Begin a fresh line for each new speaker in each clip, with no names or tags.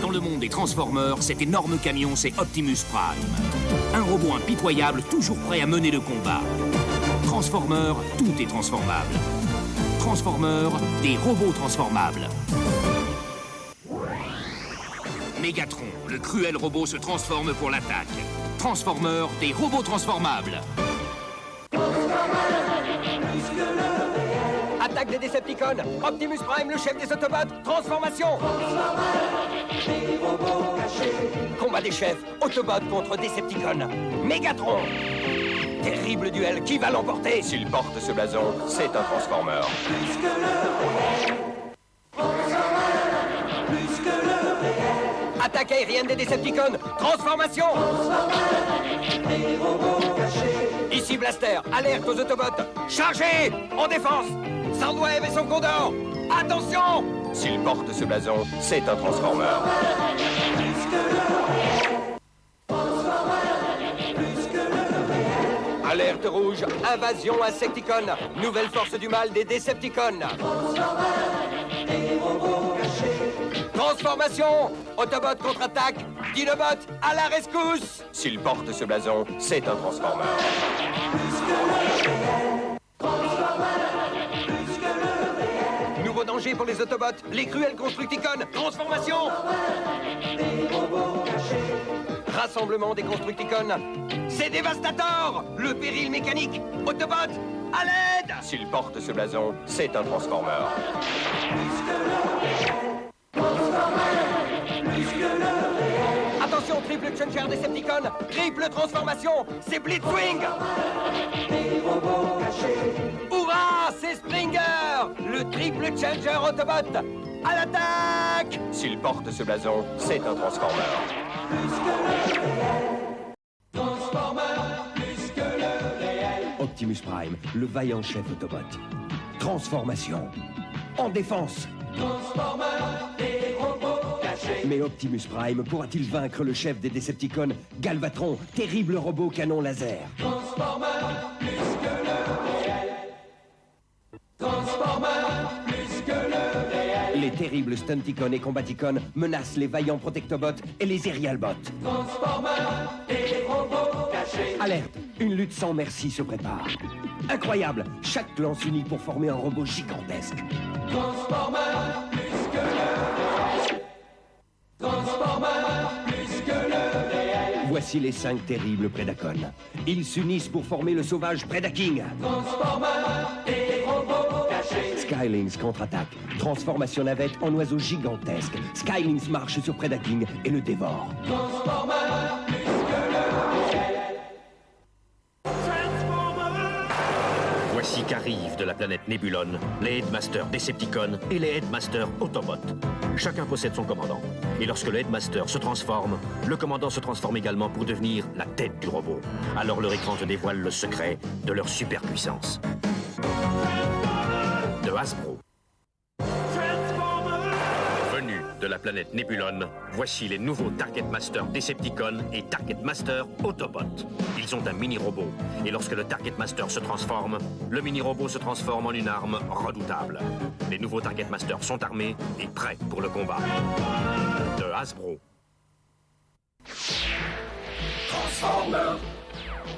dans le monde des Transformers, cet énorme camion, c'est Optimus Prime. Un robot impitoyable, toujours prêt à mener le combat. Transformers, tout est transformable. Transformers, des robots transformables. Megatron, le cruel robot se transforme pour l'attaque. Transformers, des robots transformables.
Attaque des Decepticons. Optimus Prime, le chef des Autobots. Transformation. Combat des chefs. Autobots contre Decepticons. Megatron. Terrible duel. Qui va l'emporter?
S'il porte ce blason, c'est un Transformer.
Attaque aérienne des Decepticons. Transformation. Ici Blaster. Alerte aux Autobots. Chargez. En défense. Soundwave et son Condor. Attention.
S'il porte ce blason, c'est un Transformer.
Alerte rouge, invasion Insecticon. Nouvelle force du mal des Decepticons. Transformation. Autobot contre-attaque. Dinobot à la rescousse.
S'il porte ce blason, c'est un Transformer.
Nouveau danger pour les Autobots. Les cruels Constructicons. Transformation. Rassemblement des Constructicons. C'est Dévastator. Le péril mécanique. Autobot, à l'aide.
S'il porte ce blason, c'est un Transformer.
Attention, triple Changer Decepticon. Triple transformation. C'est Blitzwing. Hurrah, c'est Springer. Le triple Changer Autobot. À l'attaque.
S'il porte ce blason, c'est un Transformer.
Optimus Prime, le vaillant chef Autobot. Transformation. En défense. Mais Optimus Prime pourra-t-il vaincre le chef des Decepticons, Galvatron, terrible robot canon laser? Les terribles Stunticons et Combaticons menacent les vaillants Protectobots et les Aerialbots. Alerte, une lutte sans merci se prépare. Incroyable, chaque clan s'unit pour former un robot gigantesque. Voici les 5 terribles Predacons. Ils s'unissent pour former le sauvage Predaking. Skylynx contre-attaque. Transformation navette en oiseau gigantesque. Skylynx marche sur Predaking et le dévore.
Voici qu'arrivent de la planète Nébulone les Headmasters Decepticons et les Headmasters Autobots. Chacun possède son commandant. Et lorsque le Headmaster se transforme, le commandant se transforme également pour devenir la tête du robot. Alors leur écran te dévoile le secret de leur superpuissance. De Hasbro. Venus de la planète Nébulone, voici les nouveaux Target Master Decepticons et Target Master Autobots. Ils ont un mini-robot, et lorsque le Target Master se transforme, le mini-robot se transforme en une arme redoutable. Les nouveaux Target Masters sont armés et prêts pour le combat. De Hasbro.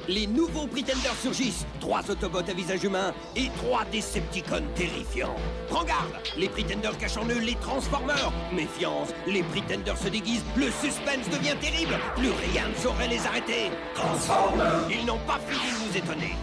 Les nouveaux Pretenders surgissent. 3 Autobots à visage humain et 3 Decepticons terrifiants. Prends garde, les Pretenders cachent en eux les Transformers. Méfiance, les Pretenders se déguisent, le suspense devient terrible. Plus rien ne saurait les arrêter. Transformers. Ils n'ont pas fini de nous étonner.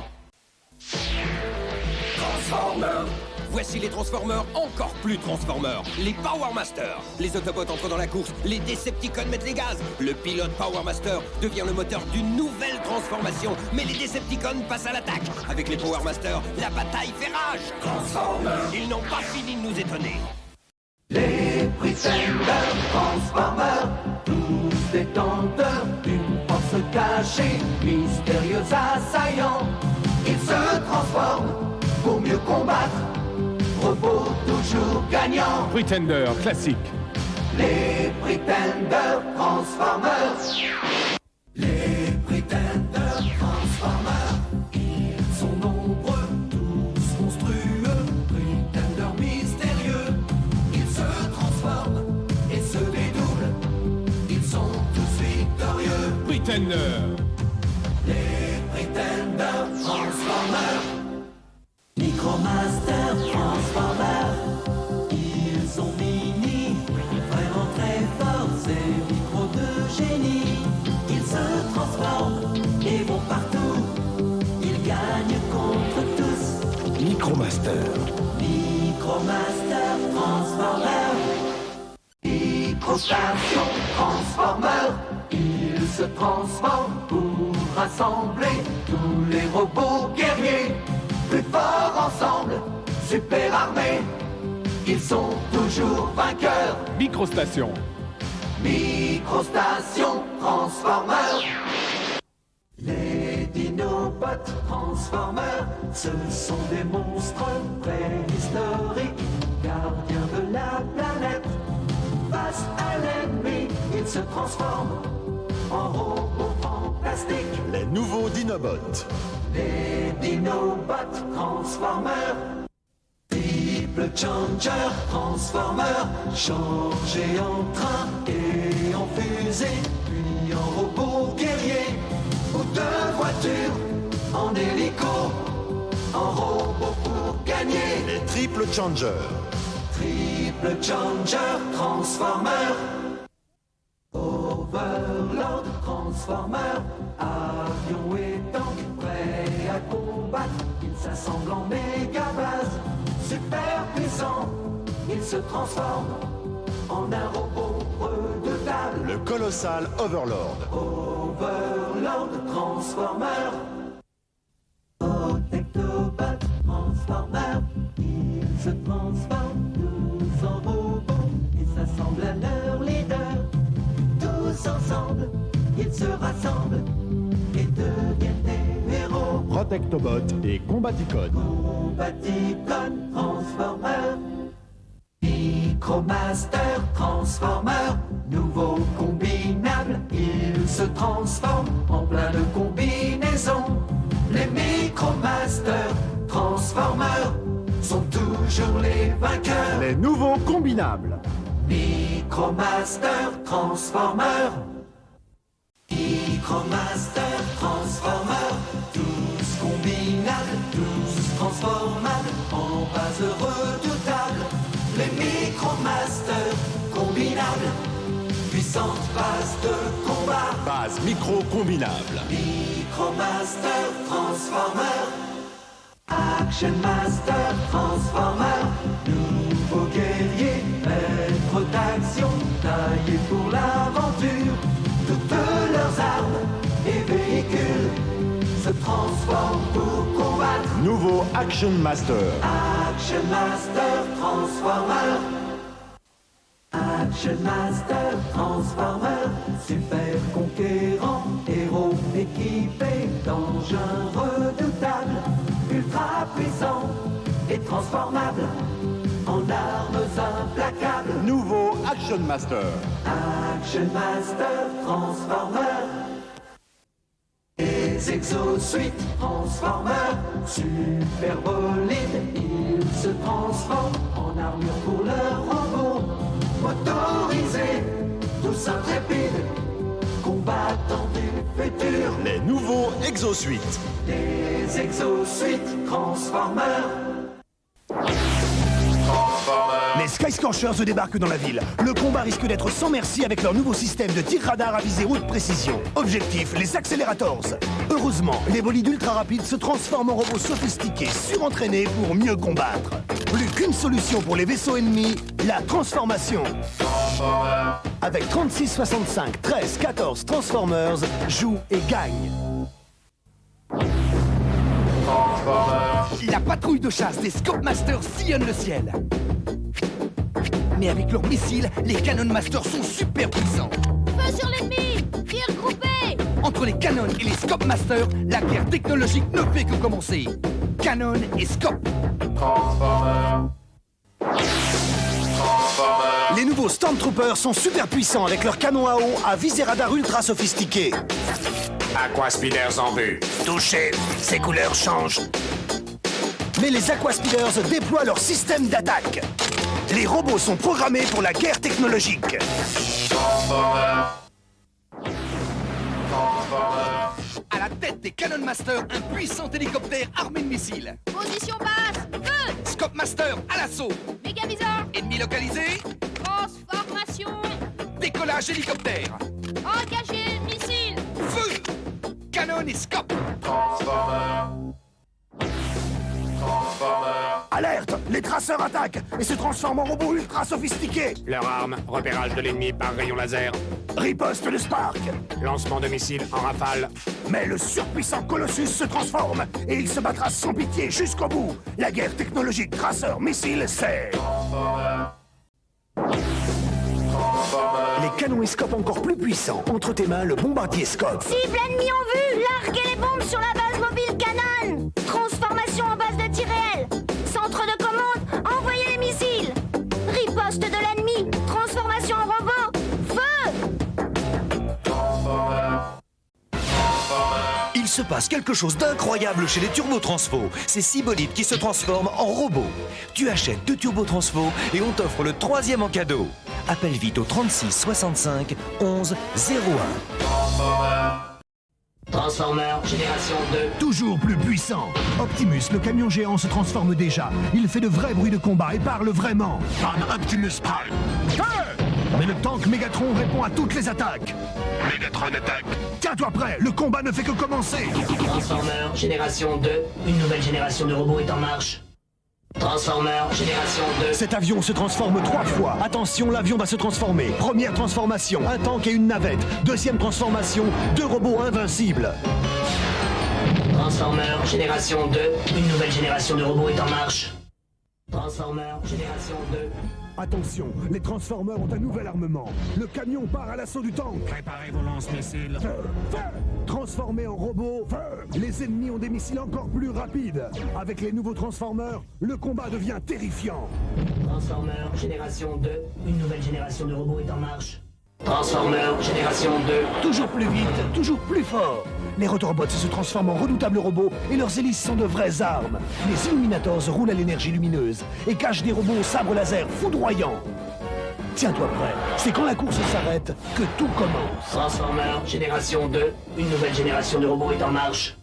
Transformers. Voici les Transformers encore plus Transformers. Les Power Masters. Les Autobots entrent dans la course. Les Decepticons mettent les gaz. Le pilote Power Master devient le moteur d'une nouvelle transformation. Mais les Decepticons passent à l'attaque. Avec les Power Masters, la bataille fait rage. Transformers. Ils n'ont pas fini de nous étonner.
Les Pretenders Transformers, tous détenteurs d'une force cachée, mystérieux assaillants. Ils se transforment pour mieux combattre. Robot toujours gagnant.
Pretender classique.
Les Pretenders Transformers. Les Pretenders Transformers. Ils sont nombreux, tous monstrueux. Pretenders mystérieux. Ils se transforment et se dédoublent
Pretenders.
Les Pretenders Transformers. Micromaster Transformers. Ils sont mini, vraiment très forts, ces micros de génie. Ils se transforment et vont partout. Ils gagnent contre tous.
Micromaster.
Micromaster Transformers. Microstation Transformers. Ils se transforment pour rassembler tous les robots guerriers. Plus forts ensemble, super armés. Ils sont toujours vainqueurs.
Microstation.
Microstation Transformers. Les Dinobots Transformers, ce sont des monstres préhistoriques, gardiens de la planète. Face à l'ennemi, ils se transforment en robots fantastiques.
Les nouveaux Dinobots.
Les Dinobots Transformers. Triple Changer Transformers, changés en train et en fusée, puis en robots guerriers, ou de voitures, en hélico, en robot pour gagner.
Les Triple Changers.
Triple Changer Transformers. Overlord Transformers, avions et tanks prêts à combattre. Ils s'assemblent en méga base, super puissants. Ils se transforment en un robot redoutable.
Le colossal Overlord.
Overlord Transformers. Protectobot Transformers. Ils se transforment tous en robots et s'assemblent à leur leader. Tous ensemble, ils se rassemblent et deviennent des héros.
Protectobot et Combaticon.
Combaticon Transformers. Micromaster Transformers. Nouveau combinable, ils se transforment en plein de combinaisons. Les Micromaster Transformers sont toujours les vainqueurs.
Les nouveaux combinables.
Micromaster Transformers. Micromaster Transformers. Tous combinables, tous transformables, en base redoutable. Les Micromaster combinables. Puissante base de combat.
Base micro-combinable.
Micromaster Transformers. Action Master Transformers. Nouveaux guerriers, maîtres d'action, taillés pour l'aventure. Toutes leurs armes et véhicules se transforment pour combattre.
Nouveau Action Master.
Action Master Transformers. Action Master Transformers. Super conquérant, héros équipés d'engins redoutables, ultra puissants et transformables en armes implacables.
Nouveau Action Master.
Action Master Transformers. Les exosuites Transformers. Super bolides, ils se transforment en armure pour leurs robots. Motorisés, tous intrépides, combattants du futur.
Les nouveaux Exosuites.
Les exosuites Transformers.
Les Sky Scorchers débarquent dans la ville. Le combat risque d'être sans merci avec leur nouveau système de tir radar à visée haute précision. Objectif, les Accelerators. Heureusement, les bolides ultra rapides se transforment en robots sophistiqués, surentraînés pour mieux combattre. Plus qu'une solution pour les vaisseaux ennemis, la transformation. Avec 36, 65, 13, 14 Transformers, joue et gagne. La patrouille de chasse des Scopemasters sillonne le ciel. Mais avec leurs missiles, les Cannon Masters sont super puissants.
Feu sur l'ennemi! Tir groupé!
Entre les Cannon et les Scopemasters, la guerre technologique ne fait que commencer. Cannon et Scop. Les nouveaux Stormtroopers sont super puissants avec leurs canons à eau à visée radar ultra sophistiqués.
Aquaspeeders en vue.
Touché, ces couleurs changent. Mais les Aquaspeeders déploient leur système d'attaque. Les robots sont programmés pour la guerre technologique.
À la tête des Cannon Master, un puissant hélicoptère armé de missiles.
Position basse. Feu.
Scope Master à l'assaut.
Mégaviseur.
Ennemi localisé.
Transformation.
Décollage hélicoptère.
Engagé. Missile.
Feu. Canon et Scope.
Alerte! Les traceurs attaquent et se transforment en robots ultra sophistiqués.
Leur arme, repérage de l'ennemi par rayon laser.
Riposte de Spark.
Lancement de missiles en rafale.
Mais le surpuissant Colossus se transforme et il se battra sans pitié jusqu'au bout. La guerre technologique traceur-missile, c'est... Les canons et scopes encore plus puissants. Entre tes mains, le bombardier scope.
Cible ennemie en vue. Larguez les bombes sur la base mobile Cannon. Transformation en base de tir réel. Centre de commande. Envoyez les missiles. Riposte de l'ennemi. Transformation en robot. Feu.
Il se passe quelque chose d'incroyable chez les turbotransfos. C'est Sybolite qui se transforme en robot. Tu achètes 2 turbotransfos et on t'offre le 3e en cadeau. Appelle vite au 36 65 11 01.
Transformer, génération 2.
Toujours plus puissant. Optimus, le camion géant, se transforme déjà. Il fait de vrais bruits de combat et parle vraiment.
Pan Optimus Prime.
Mais le tank Megatron répond à toutes les attaques.
Megatron attaque.
Tiens-toi prêt, le combat ne fait que commencer.
Transformer, génération 2. Une nouvelle génération de robots est en marche. Transformer, génération 2.
Cet avion se transforme 3 fois. Attention, l'avion va se transformer. Première transformation, un tank et une navette. Deuxième transformation, 2 robots invincibles.
Transformer, génération 2. Une nouvelle génération de robots est en marche. Transformer, génération 2.
Attention, les Transformers ont un nouvel armement. Le camion part à l'assaut du tank.
Préparez vos lance-missiles.
Feu, feu. Transformés en robots, feu. Les ennemis ont des missiles encore plus rapides. Avec les nouveaux Transformers, le combat devient terrifiant.
Transformer, génération 2. Une nouvelle génération de robots est en marche. Transformer, génération 2.
Toujours plus vite, toujours plus fort. Les Rotobots se transforment en redoutables robots et leurs hélices sont de vraies armes. Les Illuminators roulent à l'énergie lumineuse et cachent des robots au sabre laser foudroyants. Tiens-toi prêt, c'est quand la course s'arrête que tout commence.
Transformer, génération 2. Une nouvelle génération de robots est en marche.